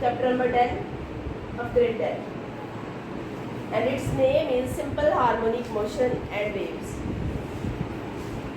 chapter number 10 of grade 10, and its name is simple harmonic motion and waves.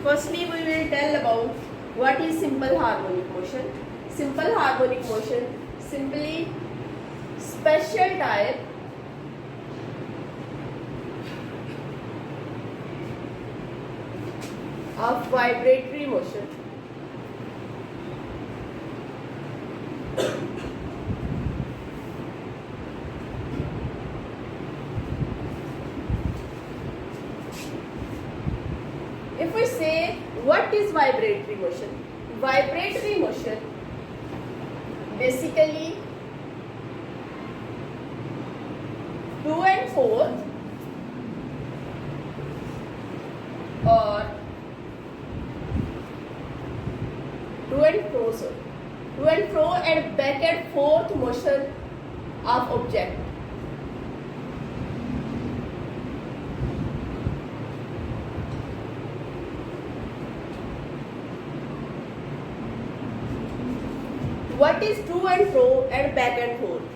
Firstly, we will tell about what is simple harmonic motion. Simple harmonic motion simply special type of vibratory motion if we say what is vibratory motion, vibratory motion basically to and forth or to and fro and back and forth motion of object. What is to and fro and back and forth?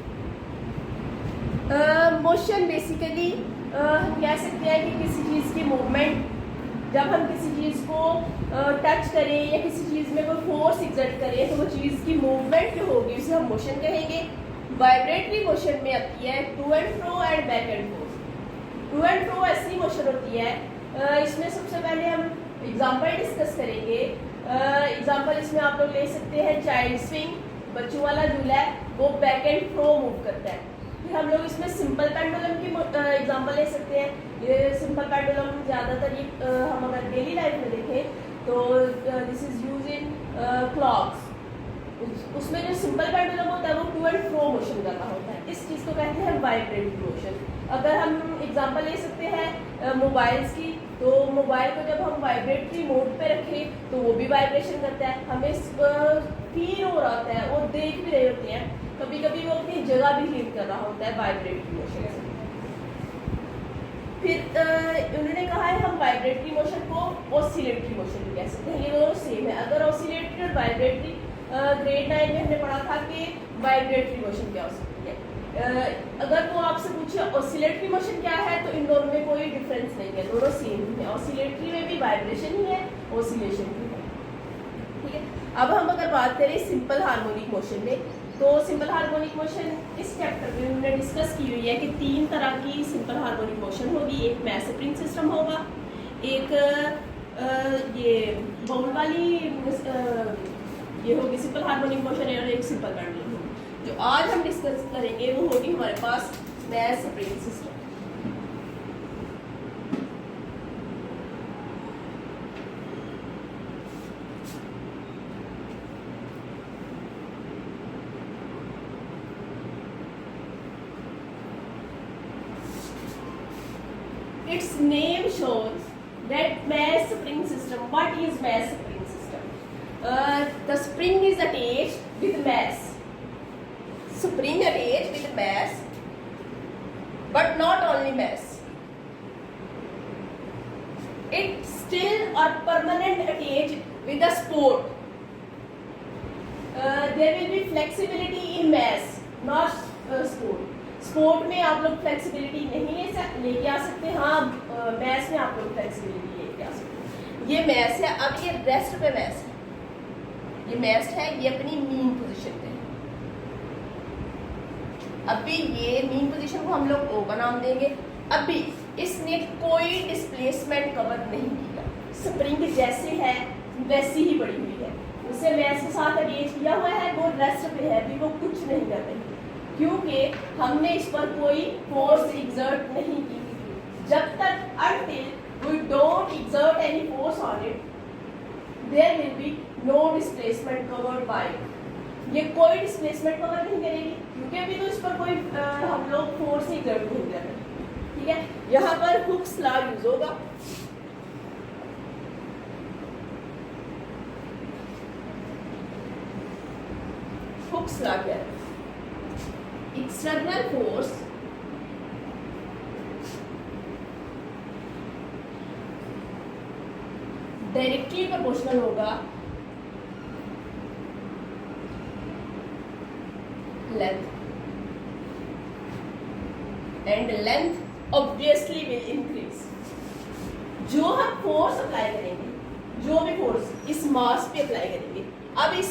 Motion basically हम कह सकते हैं कि किसी चीज़ की movement, जब हम किसी चीज़ को टच करें या किसी चीज़ में कोई फोर्स एग्जर्ट करें तो वो चीज़ की मूवमेंट जो होगी उसे हम मोशन कहेंगे. वाइब्रेटरी मोशन में आती है to and fro and back and forth. To and fro ऐसी मोशन होती है, इसमें सबसे पहले हम एग्जांपल डिस्कस करेंगे. एग्जांपल इसमें आप लोग ले सकते हैं चाइल्ड स्विंग, बच्चों वाला झूला है, वो बैक एंड फ्रो मूव करता है. फिर हम लोग इसमें सिंपल पेंडुलम की एग्जांपल ले सकते हैं. ये सिंपल पेंडुलम ज़्यादातर ये हम अगर डेली लाइफ में देखें तो this is use in clocks. उसमें जो सिंपल पेंडुलम होता है वो टू एंड फ्रो मोशन कर रहा होता है. इस चीज़ को कहते हैं वाइब्रेटरी मोशन. अगर हम एग्जांपल ले सकते हैं मोबाइल्स की, तो मोबाइल को जब हम वाइब्रेटरी मोड पे रखें तो वो भी वाइब्रेशन करता है. हमें फील हो रहा होता है, वो देख भी रहे होते हैं, कभी कभी वो अपनी जगह भी हीट कर रहा होता है वाइब्रेटरी मोशन से. फिर उन्होंने कहा है हम वाइब्रेटरी मोशन को ऑसिलेटरी मोशन भी कह सकते हैं. ये दोनों सेम है. अगर ऑसिलेटरी और वाइब्रेटरी ग्रेड 9 में हमने पढ़ा था कि वाइब्रेटरी मोशन क्या हो सकती है. अगर वो आपसे पूछे ऑसिलेटरी मोशन क्या है तो इन दोनों में कोई डिफरेंस नहीं है, दोनों सेम ही है. ऑसिलेटरी में भी वाइब्रेशन ही है, ऑसिलेशन भी है. ठीक है. अब हम अगर बात करें सिंपल हार्मोनिक मोशन में, तो सिंपल हार्मोनिक मोशन इस चैप्टर में हमने डिस्कस की हुई है कि 3 तरह की सिंपल हार्मोनिक मोशन होगी. एक मैस स्प्रिंग सिस्टम होगा, एक ये बाउल वाली ये होगी सिंपल हार्मोनिक मोशन है, और एक सिंपल पेंडुलम होगी. जो आज हम डिस्कस करेंगे वो होगी हमारे पास mass spring system. Its name shows that mass spring system. What is mass spring system? The spring is attached with mass. Spring attached with mass, but not only mass. It still or permanent attached with the support. There will be flexibility in mass, not support. Sport में आप लोग flexibility नहीं लेके आ सकते. हाँ, maths में आप लोग फ्लेक्सिबिलिटी लेके आ सकते. ये मैथ्स है. अब ये रेस्ट पे मैथ्स है, ये मैथ्स है, ये अपनी मीन पोजीशन पे है. अभी ये मीन पोजीशन को हम लोग ओ का नाम देंगे. अभी इसने कोई डिस्प्लेसमेंट कवर नहीं किया. स्प्रिंग जैसे है वैसी ही पड़ी हुई है. उसे मैथ्स के साथ अटैच किया हुआ है, वो रेस्ट पे है, अभी वो कुछ नहीं कर रही क्योंकि हमने इस पर कोई फोर्स एग्जर्ट नहीं की. जब तक until we don't exert any force on it, there will be no displacement covered by it. ये कोई डिस्प्लेसमेंट कवर नहीं करेगी क्योंकि अभी तो इस पर कोई हम लोग फोर्स एग्जर्ट नहीं कर रहे. ठीक है. यहाँ पर हुक्स लॉ यूज होगा. हुक्स लॉ क्या है? एक्सटर्नल फोर्स डायरेक्टली प्रोपोर्शनल होगा length. and the length obviously will increase. जो हम फोर्स अप्लाई करेंगे, जो भी फोर्स इस मास पे अप्लाई करेंगे, अब इस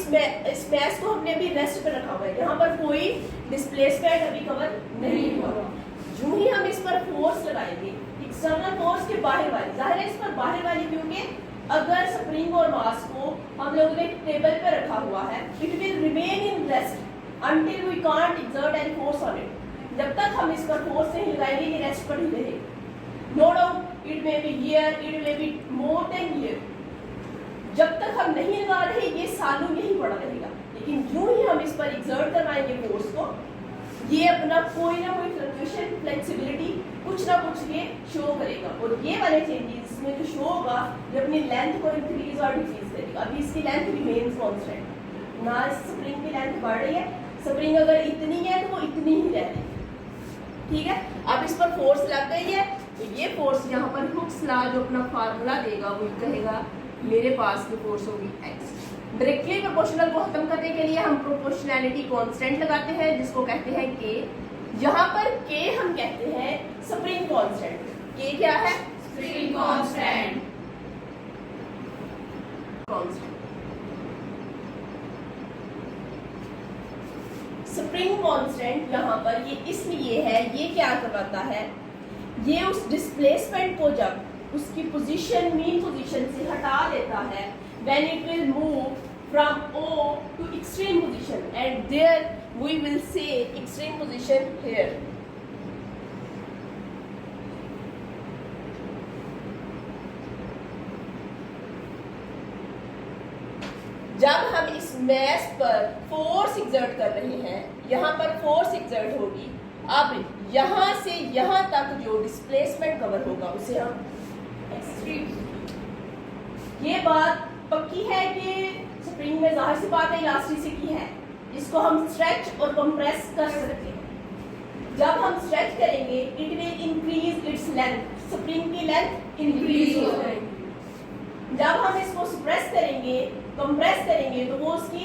मास को हमने अभी रेस्ट पे रखा हुआ है, यहाँ पर कोई डिस्प्लेसमेंट अभी कवर नहीं हुआ। जो ही हम इस पर फोर्स लगाएंगे, एक्सटर्नल फोर्स के बाहर वाली, जाहिर है इस पर बाहर वाली, क्योंकि अगर स्प्रिंग और मास को हम लोगों ने टेबल पे रखा हुआ है, it will remain in rest until we can't exert any force on it. जब तक हम इस पर फोर्स नहीं लगाएंगे, ये रेस्ट पर ही रहेगा। No doubt it may be year, it may be more than year, जब तक हम नहीं लगा रहे ये सालों यही पड़ा रहेगा। लेकिन जो ही हम इस पर एक्सर्ट करवाएंगे फोर्स को, ये अपना कोई ना कोई फ्लक्चुएशन, फ्लेक्सिबिलिटी कुछ ना कुछ ये शो करेगा। और ये वाले चेंजेस इसमें जो शो होगा, ये अपनी लेंथ को इंक्रीज और डिक्रीज करेगा। अभी इसकी लेंथ रिमेन्स कांस्टेंट, ना स्प्रिंग की लेंथ बढ़ रही है, स्प्रिंग अगर इतनी है तो वो इतनी ही रह रही है। ठीक है, अब इस पर फोर्स लग गई है, तो ये फोर्स यहाँ पर हुक्स लॉ जो अपना फार्मूला देगा वो कहेगा मेरे पास की फोर्स होगी x। डायरेक्टली प्रोपोर्शनल को खत्म करने के लिए हम प्रोपोर्शनैलिटी कांस्टेंट लगाते हैं, जिसको कहते हैं k। यहाँ पर k हम कहते हैं स्प्रिंग कांस्टेंट। k क्या है? Spring constant. स्प्रिंग कांस्टेंट यहाँ पर ये इसलिए है, ये क्या करवाता है, ये उस डिस्प्लेसमेंट को जब उसकी पोजीशन, मीन पोजीशन से हटा देता है, when it will move from O to extreme position, and there we will say extreme position here. जब हम इस मैस पर फोर्स एक्सर्ट कर रहे हैं, यहाँ पर फोर्स एक्सर्ट होगी, अब यहाँ से यहाँ तक जो डिस्प्लेसमेंट कवर होगा उसे हम एक्सट्रीम। ये बात पक्की है कि स्प्रिंग में जाहिर सी बात है इलास्टिसिटी है, इसको हम स्ट्रेच और कंप्रेस कर सकते हैं। जब हम स्ट्रेच करेंगे, it will increase its length, spring की लेंथ इंक्रीज हो जाएगी। जब हम इसको सप्रेस करेंगे, कंप्रेस करेंगे, तो वो उसकी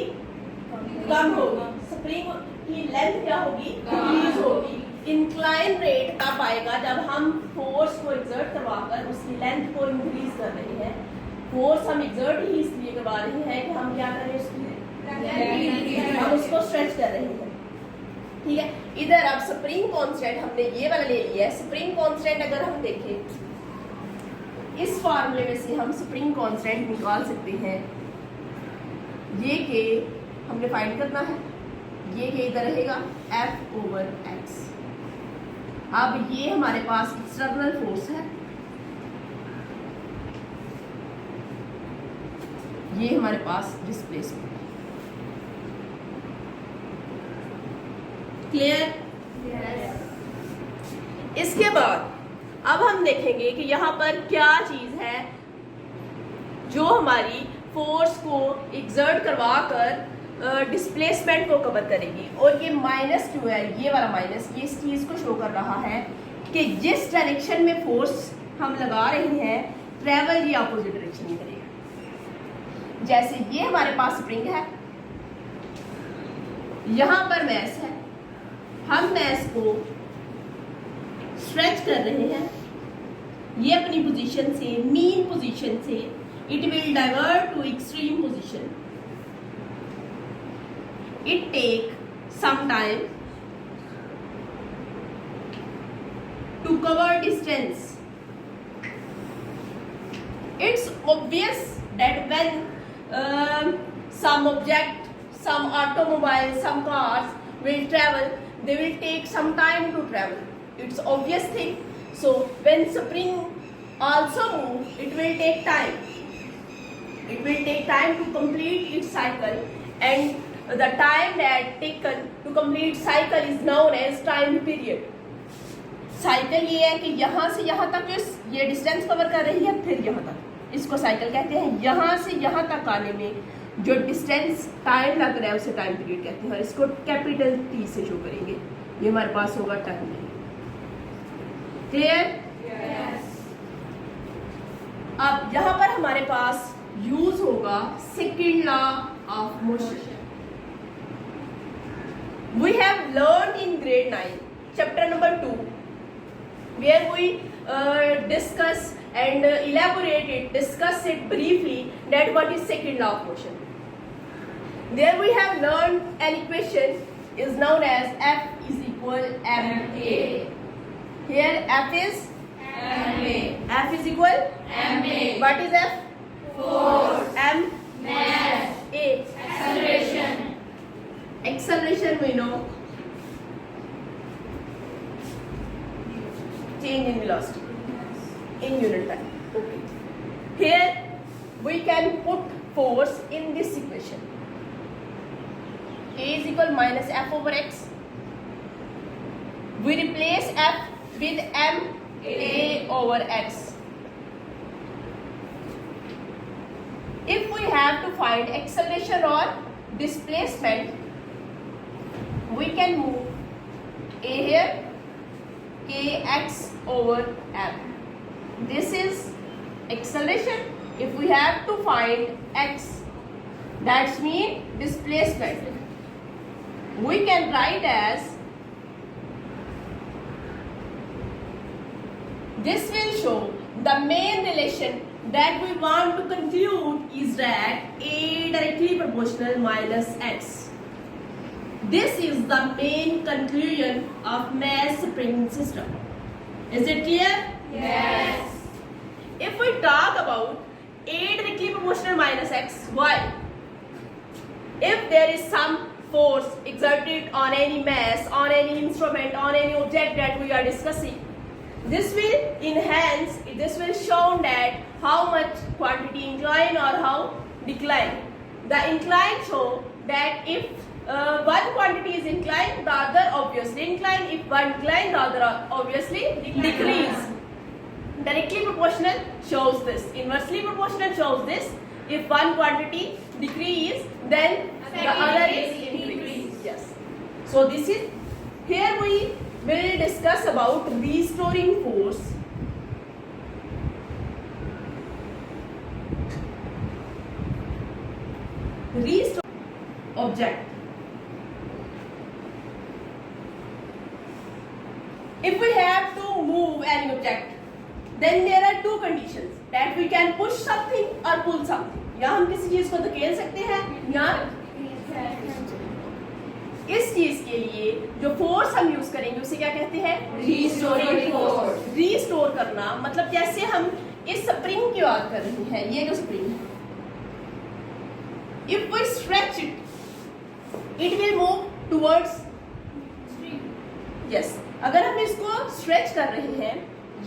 कम होगी, स्प्रिंग की लेंथ क्या होगी? इंक्रीज होगी। इंक्लाइन रेट तब आएगा जब हम फोर्स को एक्सर्ट करवाकर उसकी लेंथ को इंक्रीज कर रहे हैं। फोर्स हम एक्सर्ट ही इसलिए करवा रहे हैं कि हम क्या करें, उसकी हम उसको स्ट्रेच कर रहे हैं। ठीक है, इधर अब स्प्रिंग कांस्टेंट हमने ये वाला ले लिया है। स्प्रिंग कांस्टेंट अगर हम देखें, इस फार्मूले में से हम स्प्रिंग कांस्टेंट निकाल सकते हैं। ये के हमने फाइंड करना है, ये के इधर रहेगा F/x। अब ये हमारे पास एक्सटर्नल फोर्स है, ये हमारे पास डिस्प्लेसमेंट। क्लियर? इसके बाद अब हम देखेंगे कि यहाँ पर क्या चीज है जो हमारी फोर्स को एक्सर्ट करवा कर डिस्प्लेसमेंट को कवर करेगी। और ये माइनस क्यों है, ये वाला माइनस, ये इस चीज को शो कर रहा है कि जिस डायरेक्शन में फोर्स हम लगा रहे हैं, ट्रेवल ये अपोजिट डायरेक्शन में करेगा। जैसे ये हमारे पास स्प्रिंग है, यहां पर मैस है, हम मैस को स्ट्रेच कर रहे हैं, ये अपनी पोजीशन से, मीन पोजीशन से it will divert to extreme position. It take some time to cover distance. It's obvious that when some object, some automobile, some cars will travel, they will take some time to travel. It's obvious thing. So when spring also move, it will take time. It will take time to complete its cycle, and the time that taken to complete cycle is known as time period. Cycle ये है कि यहाँ से यहाँ तक जो ये distance cover कर रही है, फिर यहाँ तक, इसको साइकिल कहते हैं। यहाँ से यहाँ तक आने में जो डिस्टेंस टाइम लग रहा है उसे टाइम पीरियड कहते हैं, और इसको कैपिटल T से शो करेंगे। ये हमारे पास होगा टाइम। क्लियर? अब यहाँ पर हमारे पास यूज होगा second law of motion. We have learned in grade 9 chapter number 2 where we discuss and discuss it briefly, that what is second law of motion. There we have learned an equation is known as F is equal ma. Here F is ma. F is equal ma. What is F? Force. M. Mass. A. Acceleration. Acceleration we know. Change in velocity in unit time. Okay. Here we can put force in this equation. A is equal minus F over x. We replace F with M A over x. If we have to find acceleration or displacement, we can move A here, kx over m. This is acceleration. If we have to find x, that means displacement. We can write as, this will show the main relation that we want to conclude is that A directly proportional minus x. This is the main conclusion of mass spring system. Is it clear? Yes. If we talk about A directly proportional minus x, why? If there is some force exerted on any mass, on any instrument, on any object that we are discussing, this will enhance, this will show that how much quantity incline or how decline. The incline show that if one quantity is inclined, the other obviously incline. If one incline, the other obviously decrease. Directly proportional shows this. Inversely proportional shows this. If one quantity decrease, then the other is increase. Yes. So this is, here we will discuss about restoring force. Restore object. If we have to move an object, then there are two conditions, that we can push something or pull something. या हम किसी चीज को धकेल सकते हैं या इस चीज के लिए जो फोर्स हम यूज करेंगे उसे क्या कहते हैं? Restoring force. रीस्टोर करना मतलब जैसे हम इस स्प्रिंग की बात कर रहे हैं, ये जो स्प्रिंग है, if we stretch it will move towards yes. अगर हम इसको स्ट्रेच कर रहे हैं,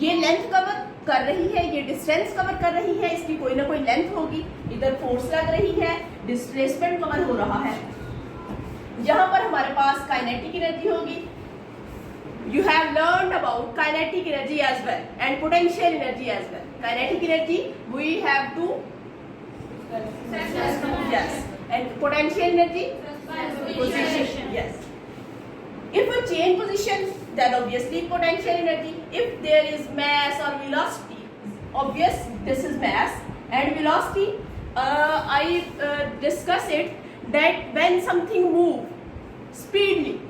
ये लेंथ कवर कर रही है, ये डिस्टेंस कवर कर रही है, इसकी कोई ना कोई लेंथ होगी, इधर फोर्स लग रही है, डिस्प्लेसमेंट कवर हो रहा है, यहाँ पर हमारे पास काइनेटिक एनर्जी होगी. You have learned about kinetic energy as well and potential energy as well. Kinetic energy we have to yes, and potential energy position. Yes. If we change position, then obviously potential energy. If there is mass or velocity, obvious this is mass and velocity. I discuss it that when something moves speedily,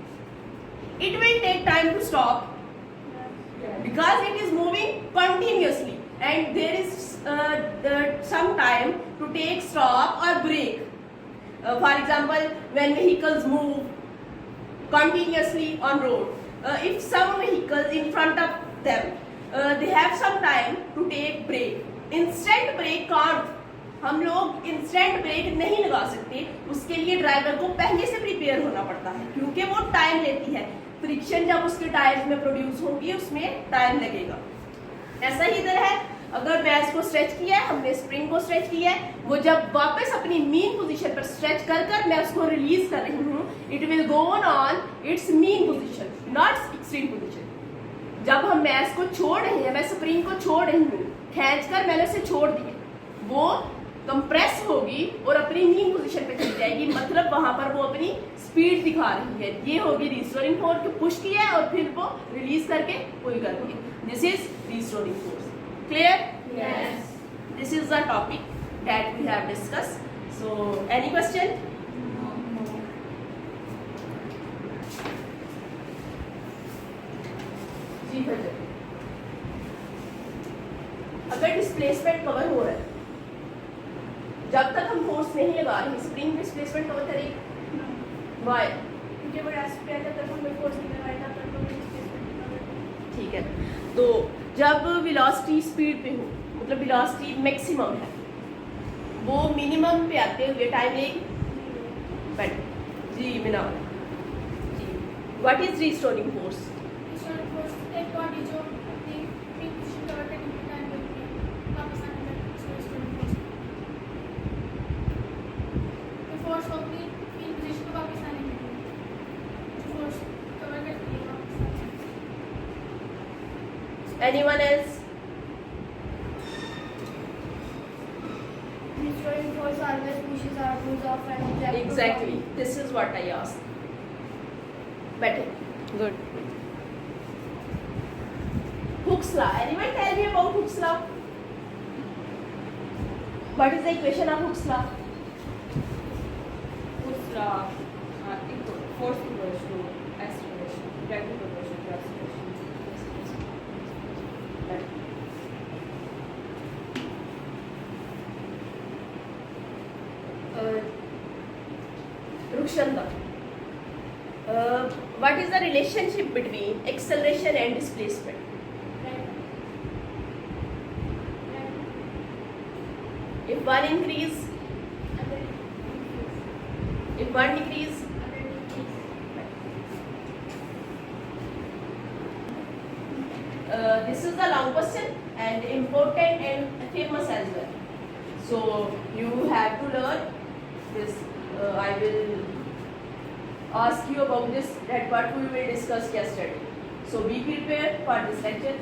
it will take time to stop because it is moving continuously and there is some time to take stop or break. For example, when vehicles move continuously on road, if some vehicles in front of them, they have some time to take break. Instant break can't. हम लोग instant break नहीं लगा सकते, उसके लिए driver को पहले से प्रिपेयर होना पड़ता है क्योंकि वो टाइम लेती है. फ्रिक्शन जब उसके टायर्स में प्रोड्यूस होगी उसमें टाइम लगेगा. ऐसा ही इधर है, अगर मैस को स्ट्रेच किया है, हमने स्प्रिंग को स्ट्रेच किया है, वो जब वापस अपनी मीन पोजीशन पर स्ट्रेच कर मैं उसको रिलीज कर रही हूँ, it will go on it's mean position not extreme position. जब हम मैस को छोड़ रहे हैं, मैं स्प्रिंग को छोड़ रही हूँ, खींच कर मैंने उसे छोड़ दिया, वो कंप्रेस होगी और अपनी मीन पोजीशन पे चली जाएगी, मतलब वहां पर वो अपनी स्पीड दिखा रही है. ये होगी रिस्टोरिंग फोर्स कि पुश किया है और फिर वो रिलीज करके पुल कर दिया. This is restoring force. Clear? Yes. This is the topic that we have discuss. So any question? जी भैया. अगर डिस्प्लेसमेंट कवर हो रहा है, जब तक हम फोर्स नहीं लगा रहे, स्प्रिंग डिस्प्लेसमेंट कवर करेगी। वाई? क्योंकि वो रेस्ट पे आता तब हमें फोर्स नहीं लगाएगा तब तो डिस्प्लेसमेंट कवर। ठीक है, तो जब वेलोसिटी स्पीड पे हो, मतलब वेलोसिटी मैक्सिमम है, वो मिनिमम पे आते हुए टाइम लेगी। But ji Meena ji, what is restoring force? Restoring force एक बॉडी जो अपनी पीक पोजीशन कवर करने के टाइम लगती है वापस आने तक, उसको रिस्टोरिंग फोर्स। तो फोर्स को अपनी पीक पोजीशन को वापस आने के लिए जो फोर्स कवर करती है वापस आने। Anyone else? Restoring force always pushes our tools off and back to Exactly. This is what I asked. Better. Good. Hooke's law. Anyone tell me about Hooke's law? What is the equation of Hooke's law? Hooke's law, force equals to acceleration, gravity proportional to acceleration. Rukshanda. What is the relationship between acceleration and displacement? If one increase, if one decrease, this is the long question and important and famous as well. So you have to learn this. I will ask you about this, that what we will discuss yesterday. So be prepared for this lecture.